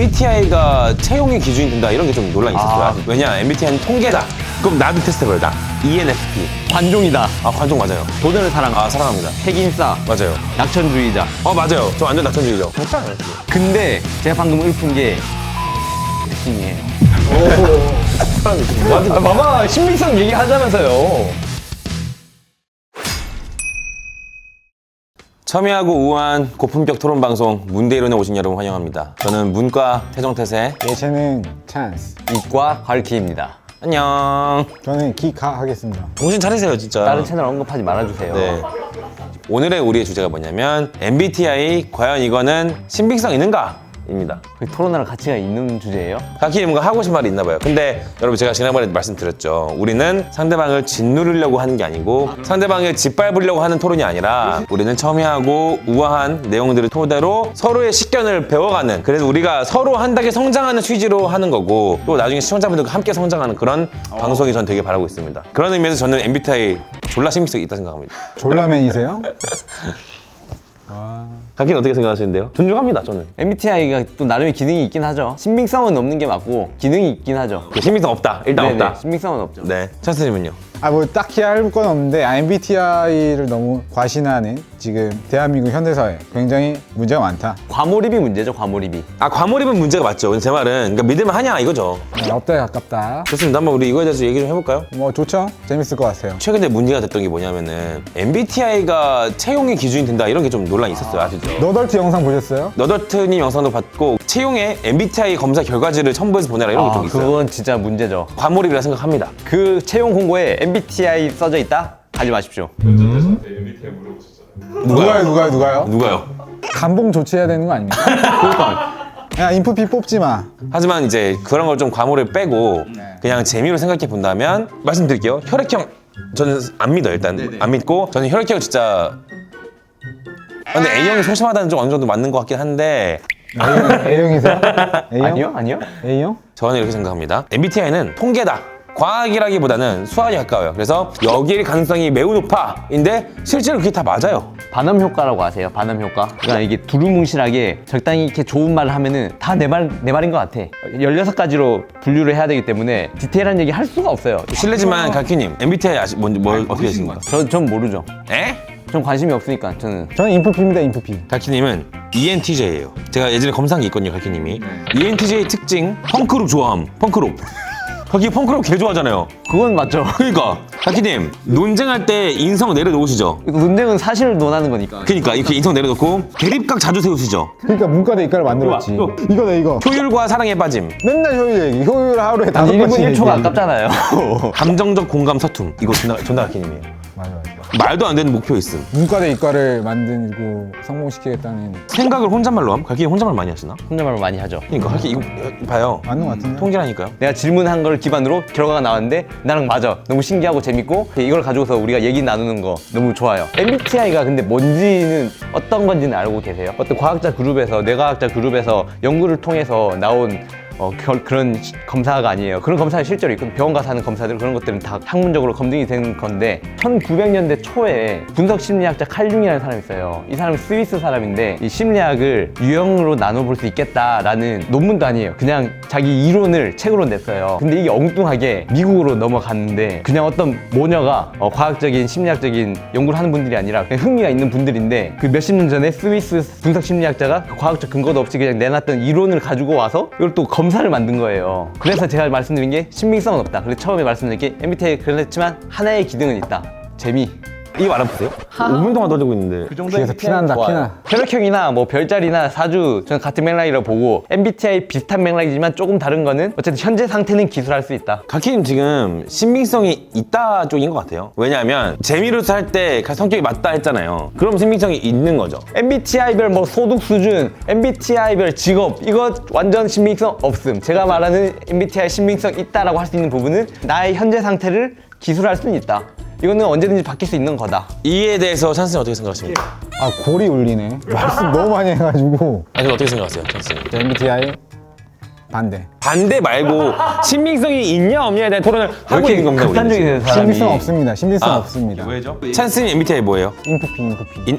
MBTI가 채용의 기준이 된다 이런 게 좀 논란이 있었어요. 왜냐 MBTI는 통계다. 그럼 나도 테스트 해봐요. 나 ENFP. 관종이다. 아 관종 맞아요. 돈을 사랑. 아 사랑합니다. 핵인싸. 맞아요. 낙천주의자. 맞아요. 저 완전 낙천주의죠. 근데 제가 방금 읊은 게 핵심이에요. 봐봐, 신빙성 얘기하자면서요. 첨예하고 우아한 고품격 토론 방송 문대이론에 오신 여러분 환영합니다. 저는 문과 태정태세. 예체능 찬스. 이과 괄키입니다. 안녕. 저는 기카 하겠습니다. 정신 차리세요 진짜. 다른 채널 언급하지 말아주세요. 네. 오늘의 우리의 주제가 뭐냐면 MBTI 과연 이거는 신빙성 있는가? 입니다. 토론할 가치가 있는 주제예요? 각기 뭔가 하고 싶은 말이 있나 봐요. 근데 여러분 제가 지난번에 말씀드렸죠. 우리는 상대방을 짓누르려고 하는 게 아니고 상대방을 짓밟으려고 하는 토론이 아니라 우리는 첨예하고 우아한 내용들을 토대로 서로의 식견을 배워가는, 그래서 우리가 서로 한 단계 성장하는 취지로 하는 거고 또 나중에 시청자분들과 함께 성장하는 그런 방송이 전 되게 바라고 있습니다. 그런 의미에서 저는 MBTI 졸라 신빙성이 있다 생각합니다. 졸라맨이세요? 각기는 어떻게 생각하시는데요? 존중합니다 저는. MBTI가 또 나름의 기능이 있긴 하죠. 신빙성은 없는 게 맞고 기능이 있긴 하죠. 신빙성 없다. 일단 네네, 없다. 신빙성은 없죠. 네. 찬스님은요? 뭐 딱히 할 건 없는데 MBTI를 너무 과신하는 지금 대한민국 현대사회 굉장히 문제가 많다. 과몰입이 문제죠, 과몰입이. 과몰입은 문제가 맞죠. 근데 제 말은 그러니까 믿으면 하냐 이거죠. 없다에 가깝다. 좋습니다. 한번 우리 이거에 대해서 얘기 좀 해볼까요? 뭐 좋죠? 재밌을 것 같아요. 최근에 문제가 됐던 게 뭐냐면은 MBTI가 채용의 기준이 된다 이런 게 좀 논란이 있었어요. 아시죠? 너덜트 영상 보셨어요? 너덜트님 영상도 봤고 채용에 MBTI 검사 결과지를 첨부해서 보내라 이런 게 좀 있어요. 그건 진짜 문제죠. 과몰입이라 생각합니다. 그 채용 홍보에 MBTI 써져 있다? 가지 마십시오. 누가요? 누가요? 감봉 조치해야 되는 거 아닙니까? 그러니까 야 인프피 뽑지 마. 하지만 이제 그런 걸 좀 과몰입 빼고 그냥 재미로 생각해 본다면 말씀드릴게요. 혈액형 저는 안 믿어요. 일단 안 믿고 저는 혈액형 진짜 근데 A형이 소심하다는 좀 어느 정도 맞는 것 같긴 한데 A형이세요? A형? 아니요? 아니요? A형? 저는 이렇게 생각합니다. MBTI는 통계다. 과학이라기보다는 수학에 가까워요. 그래서 여기일 가능성이 매우 높아인데 실제로 그게 다 맞아요. 반음 효과라고 아세요? 반음 효과. 그러니까 이게 두루뭉실하게 적당히 이렇게 좋은 말을 하면은 다 내 말인 것 같아. 16가지로 분류를 해야 되기 때문에 디테일한 얘기 할 수가 없어요. 실례지만 갈키님 MBTI 뭘 어떻게 되십니까? 전 모르죠. 에? 전 관심이 없으니까 저는. 저는 인프피입니다. 인프피. 갈키님은 ENTJ예요. 제가 예전에 검사한 게 있거든요. 갈키님이 ENTJ 특징 펑크룩 좋아함. 펑크룩. 거기 펑크룩 개 좋아하잖아요. 그건 맞죠. 그러니까 갈키님 논쟁할 때 인성 내려놓으시죠. 이거 논쟁은 사실을 논하는 거니까. 그러니까 이렇게 인성 내려놓고 대립각 자주 세우시죠. 그러니까 문과대 이과를 만들었지. 이거네 이거. 효율과 사랑에 빠짐. 맨날 효율 얘기. 효율 하루에 5번씩 1분 1초가 얘기해. 아깝잖아요. 감정적 공감 서툼. 이거 존나 갈키님이에요. 맞아. 말도 안 되는 목표 있음. 문과대 이과를 만들고 성공시키겠다는 생각을 혼잣말로 함? 갈키님 혼잣말 많이 하시나? 혼잣말을 많이 하죠. 그러니까 갈키 이거 봐요. 맞는 것 같은데. 통계라니까요. 내가 질문한 걸 기반으로 결과가 나왔는데 나랑 맞아. 너무 신기하고 재밌고 이걸 가지고서 우리가 얘기 나누는 거 너무 좋아요. MBTI가 근데 뭔지는 어떤 건지는 알고 계세요? 어떤 과학자 그룹에서 뇌과학자 그룹에서 연구를 통해서 나온 그런 검사가 아니에요. 그런 검사는 실제로 있고 병원 가서 하는 검사들 그런 것들은 다 학문적으로 검증이 된 건데 1900년대 초에 분석 심리학자 칼 융이라는 사람이 있어요. 이 사람은 스위스 사람인데 이 심리학을 유형으로 나눠볼 수 있겠다라는 논문도 아니에요. 그냥 자기 이론을 책으로 냈어요. 근데 이게 엉뚱하게 미국으로 넘어갔는데 그냥 어떤 모녀가 과학적인 심리학적인 연구를 하는 분들이 아니라 그냥 흥미가 있는 분들인데 그 몇십 년 전에 스위스 분석 심리학자가 그 과학적 근거도 없이 그냥 내놨던 이론을 가지고 와서 이걸 또 검사를 만든 거예요. 그래서 제가 말씀드린 게 신빙성은 없다. 그래서 처음에 말씀드린 게 MBTI 그랬지만 하나의 기능은 있다. 재미. 이거 알아보세요? 5분 동안 떠들고 있는데 그 정도 귀에서 피난다 피나. 혈액형이나 뭐 별자리나 사주 저는 같은 맥락이라고 보고 MBTI 비슷한 맥락이지만 조금 다른 거는 어쨌든 현재 상태는 기술할 수 있다. 갈키님 지금 신빙성이 있다 쪽인 것 같아요. 왜냐하면 재미로서 할 때 성격이 맞다 했잖아요. 그럼 신빙성이 있는 거죠. MBTI별 뭐 소득 수준, MBTI별 직업 이거 완전 신빙성 없음. 제가 말하는 MBTI 신빙성 있다라고 할 수 있는 부분은 나의 현재 상태를 기술할 수는 있다. 이거는 언제든지 바뀔 수 있는 거다. 이에 대해서 찬스는 어떻게 생각하십니까? 아 골이 울리네. 말씀 너무 많이 해가지고. 아니 어떻게 생각하세요, 찬스는? MBTI 반대. 반대 말고 신빙성이 있냐 없냐에 대한 토론을 하고 있는 겁니다. 극단적인 우리는. 사람이 신빙성 없습니다. 신빙성 없습니다. 왜죠? 찬스님 MBTI 뭐예요? 인프피.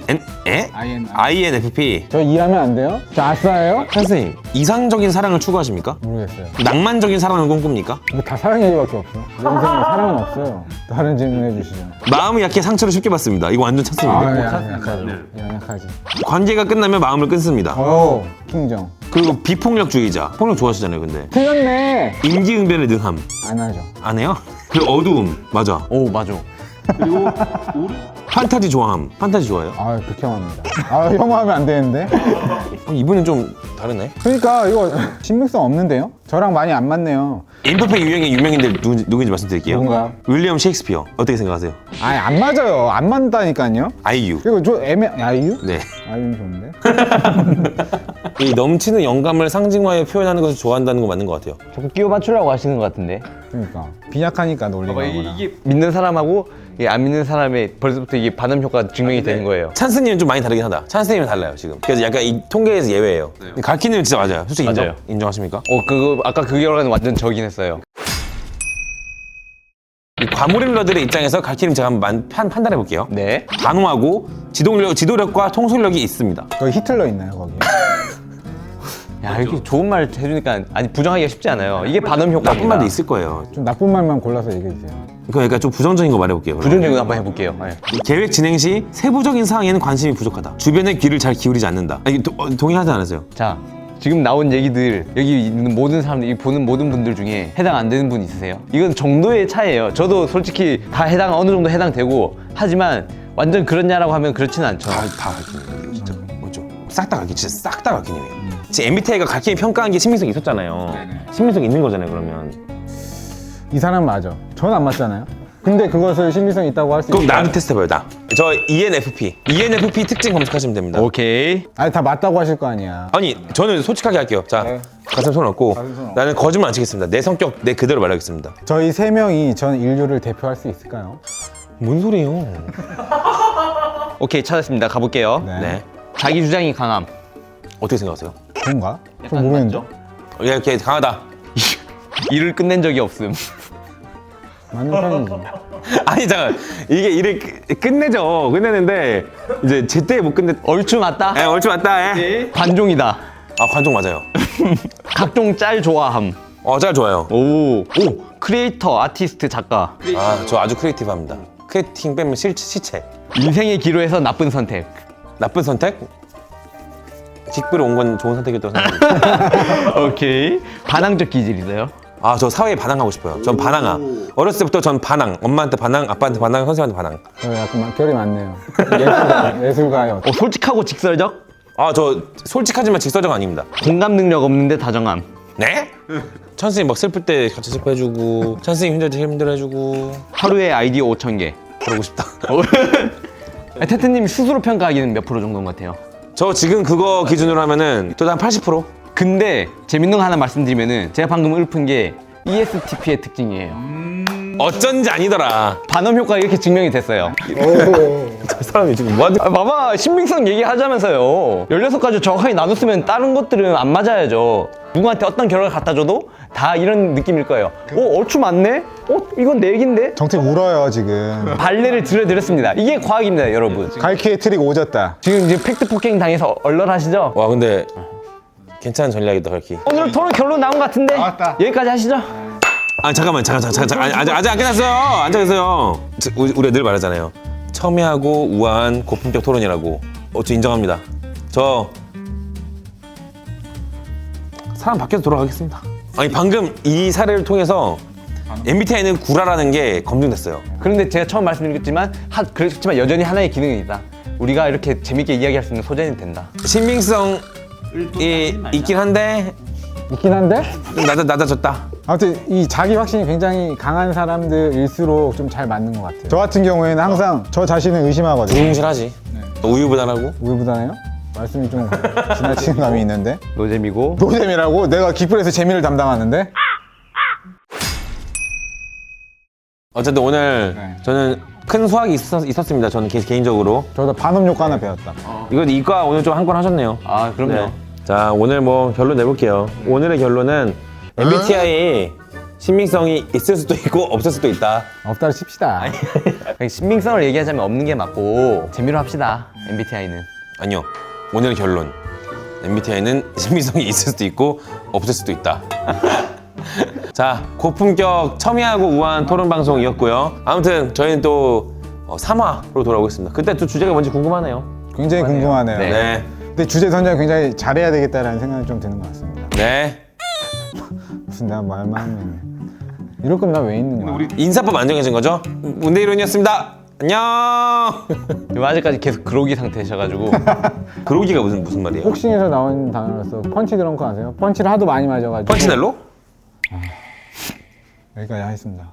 INFP. 저 일하면 안 돼요? 저 아싸예요? 찬스님 이상적인 사랑을 추구하십니까? 모르겠어요. 낭만적인 사랑을 꿈꿉니까? 이거 다 사랑 얘기밖에 없어. 내 인생에 사랑은 없어요. 다른 질문 해주시죠. 마음이 약해 상처를 쉽게 받습니다. 이거 완전 찬스입니다. 약하지. 약하지. 관계가 끝나면 마음을 끊습니다. 오, 킹정. 그리고 비폭력주의자. 폭력 좋아하시잖아요, 근데. 틀렸네. 임기응변에 능함. 안 하죠. 안 해요? 그리고 어두움. 맞아. 오 맞아. 판타지 좋아함. 판타지 좋아해요? 아, 극혐합니다. 아, 혐오하면 안 되는데. 이분은 좀 다르네. 그러니까 이거 신빙성 없는데요? 저랑 많이 안 맞네요. 인프페 유형의 유명인들 누군지 말씀드릴게요. 누군가요? 윌리엄 셰익스피어. 어떻게 생각하세요? 아니, 안 맞아요. 안 맞다니까요. 아이유. 그리고 저 아이유? 네. 아이유는 좋은데. 이 넘치는 영감을 상징화해 표현하는 것을 좋아한다는 거 맞는 것 같아요. 자꾸 끼워 맞추려고 하시는 것 같은데. 그러니까 빈약하니까 논리가. 봐봐, 이게 믿는 사람하고 이게 안 믿는 사람의 벌써부터 이게 반음 효과가 증명이 되는 거예요. 찬스님은 좀 많이 다르긴 하다. 찬스님은 달라요, 지금. 그래서 약간 이 통계에서 예외예요. 갈키님은 진짜 맞아요. 솔직히 인정? 맞아요. 인정하십니까? 그거 아까 그 결과는 완전 저긴 했어요. 이 과몰입러들의 입장에서 갈키님 제가 한번 판단해 볼게요. 네. 단호하고 지도력과 통솔력이 있습니다. 거기 히틀러 있나요, 거기? 야 이렇게 좋은 말 해주니까 아니 부정하기가 쉽지 않아요. 이게 반음 효과입니다. 나쁜 말도 있을 거예요. 좀 나쁜 말만 골라서 얘기해 주세요. 그러니까 좀 부정적인 거 말해볼게요. 부정적인 거 한번 해볼게요. 네. 이 계획 진행 시 세부적인 사항에는 관심이 부족하다. 주변의 귀를 잘 기울이지 않는다. 아니, 동의하지 않으세요? 자 지금 나온 얘기들 여기 있는 모든 사람들 이 보는 모든 분들 중에 해당 안 되는 분 있으세요? 이건 정도의 차이예요. 저도 솔직히 다 어느 정도 해당되고 하지만 완전 그렇냐라고 하면 그렇지는 않죠. 다 갈키님이에요, 진짜. 맞죠? 싹 다 갈키, 진짜 싹 다 갈키님이에요. 지금 MBTI가 갈키님 평가한 게 신빙성이 있었잖아요. 신빙성이 있는 거잖아요, 그러면. 이 사람 맞아. 전 안 맞잖아요. 근데 그것을 신빙성 있다고 할 수 그럼 있다. 나한테 테스트 해봐요, 나. 저 ENFP. ENFP 특징 검색하시면 됩니다. 오케이. 아니, 다 맞다고 하실 거 아니야. 아니, 저는 솔직하게 할게요. 자, 네. 가슴 손 얹고 가슴 손 얹고. 나는 거짓말 안 치겠습니다. 내 성격, 내 그대로 말하겠습니다. 저희 세 명이 전 인류를 대표할 수 있을까요? 뭔 소리예요? 오케이 찾았습니다. 가볼게요. 네. 자기 주장이 강함. 어떻게 생각하세요? 그런가? 좀 모르겠는데. 이렇게 강하다. 일을 끝낸 적이 없음. 맞는 편이지. 아니 잠깐 이게 일을 끝내죠. 끝내는데 이제 제때 못 끝내. 얼추 맞다. 예, 얼추 맞다. 예. 관종이다. 아 관종 맞아요. 각종 짤 좋아함. 잘 좋아요. 오 크리에이터, 아티스트, 작가. 저 아주 크리에이티브합니다. 크리에이팅 빼면 시체. 인생의 기로에서 나쁜 선택. 나쁜 선택? 직불에 온 건 좋은 선택이었다고 생각합니다. 오케이. 반항적 기질이 있어요. 저 사회에 반항하고 싶어요. 전 반항아. 어렸을 때부터 전 반항. 엄마한테 반항, 아빠한테 반항, 선생님한테 반항. 저 약간 결이 많네요. 예술가요. 솔직하고 직설적. 저 솔직하지만 직설적 아닙니다. 공감 능력 없는데 다정함. 네? 찬스님 막 슬플 때 같이 슬퍼해주고 찬스님 힘들 때 힘들어해주고 하루에 아이디어 5,000개. 그러고 싶다. 테트님 스스로 평가하기는 몇 프로 정도인 것 같아요? 저 지금 그거 기준으로 하면은 또 한 80%? 근데 재밌는 거 하나 말씀드리면은 제가 방금 읊은 게 ESTP의 특징이에요. 어쩐지 아니더라. 반음 효과가 이렇게 증명이 됐어요. 저 사람이 지금 뭐하는 봐봐 신빙성 얘기하자면서요. 16가지 정확하게 나눴으면 다른 것들은 안 맞아야죠. 누구한테 어떤 결과를 갖다 줘도 다 이런 느낌일 거예요. 얼추 맞네? 이건 내 얘긴데? 정태 울어요, 지금. 발레를 들려드렸습니다. 이게 과학입니다 여러분. 갈키의 트릭 오졌다. 지금 이제 팩트 폭행 당해서 얼얼하시죠? 와 근데 괜찮은 전략이다 그렇게. 오늘 토론 결론 나온 것 같은데 나왔다. 여기까지 하시죠. 잠깐만 아직 안 끝났어요. 안 끝났어요. 우리가 늘 말하잖아요. 첨예하고 우아한 고품격 토론이라고. 저 인정합니다. 저 사람 밖에서 돌아가겠습니다. 아니 방금 이 사례를 통해서 MBTI는 구라라는 게 검증됐어요. 그런데 제가 처음 말씀드렸지만 그렇지만 여전히 하나의 기능이 있다. 우리가 이렇게 재밌게 이야기할 수 있는 소재는 된다. 신빙성이 있긴 한데 있긴 한데? 좀 낮아졌다. 아무튼 이 자기 확신이 굉장히 강한 사람들일수록 좀 잘 맞는 것 같아요. 저 같은 경우에는 항상 저 자신을 의심하거든요. 두뭉실하지. 우유부단하고. 우유부단해요? 말씀이 좀 지나치는 감이 있는데. 노잼이고 노잼이라고? 내가 기풀에서 재미를 담당하는데? 어쨌든 오늘 네. 저는 큰 수확이 있었습니다. 저는 개인적으로. 저도 반음 효과 하나 배웠다. 이과 오늘 좀 한 건 하셨네요. 그럼요. 자 오늘 뭐 결론 내볼게요. 오늘의 결론은 MBTI 신빙성이 있을 수도 있고 없을 수도 있다. 없다를 칩시다. 신빙성을 얘기하자면 없는 게 맞고 재미로 합시다. MBTI는. 아니요. 오늘 결론. MBTI는 신빙성이 있을 수도 있고 없을 수도 있다. 자, 고품격 첨예하고 우아한 토론 방송이었고요. 아무튼 저희는 또 3화로 돌아오겠습니다. 그때 또 주제가 뭔지 궁금하네요. 굉장히 궁금하네요. 네. 네. 근데 주제 선정 굉장히 잘해야 되겠다라는 생각이 좀 드는 것 같습니다. 네. 무슨 내가 말만 하면 이럴 거면 나 왜 있는 거야? 인사법 안 정해진 거죠? 문대일원이었습니다. 안녕. 지금 아직까지 계속 그로기 상태셔가지고 그러기가 무슨 말이에요? 복싱에서 나온 단어로서 펀치 드렁크 아세요? 펀치를 하도 많이 맞아가지고 펀치넬로? 여기까지 하겠습니다.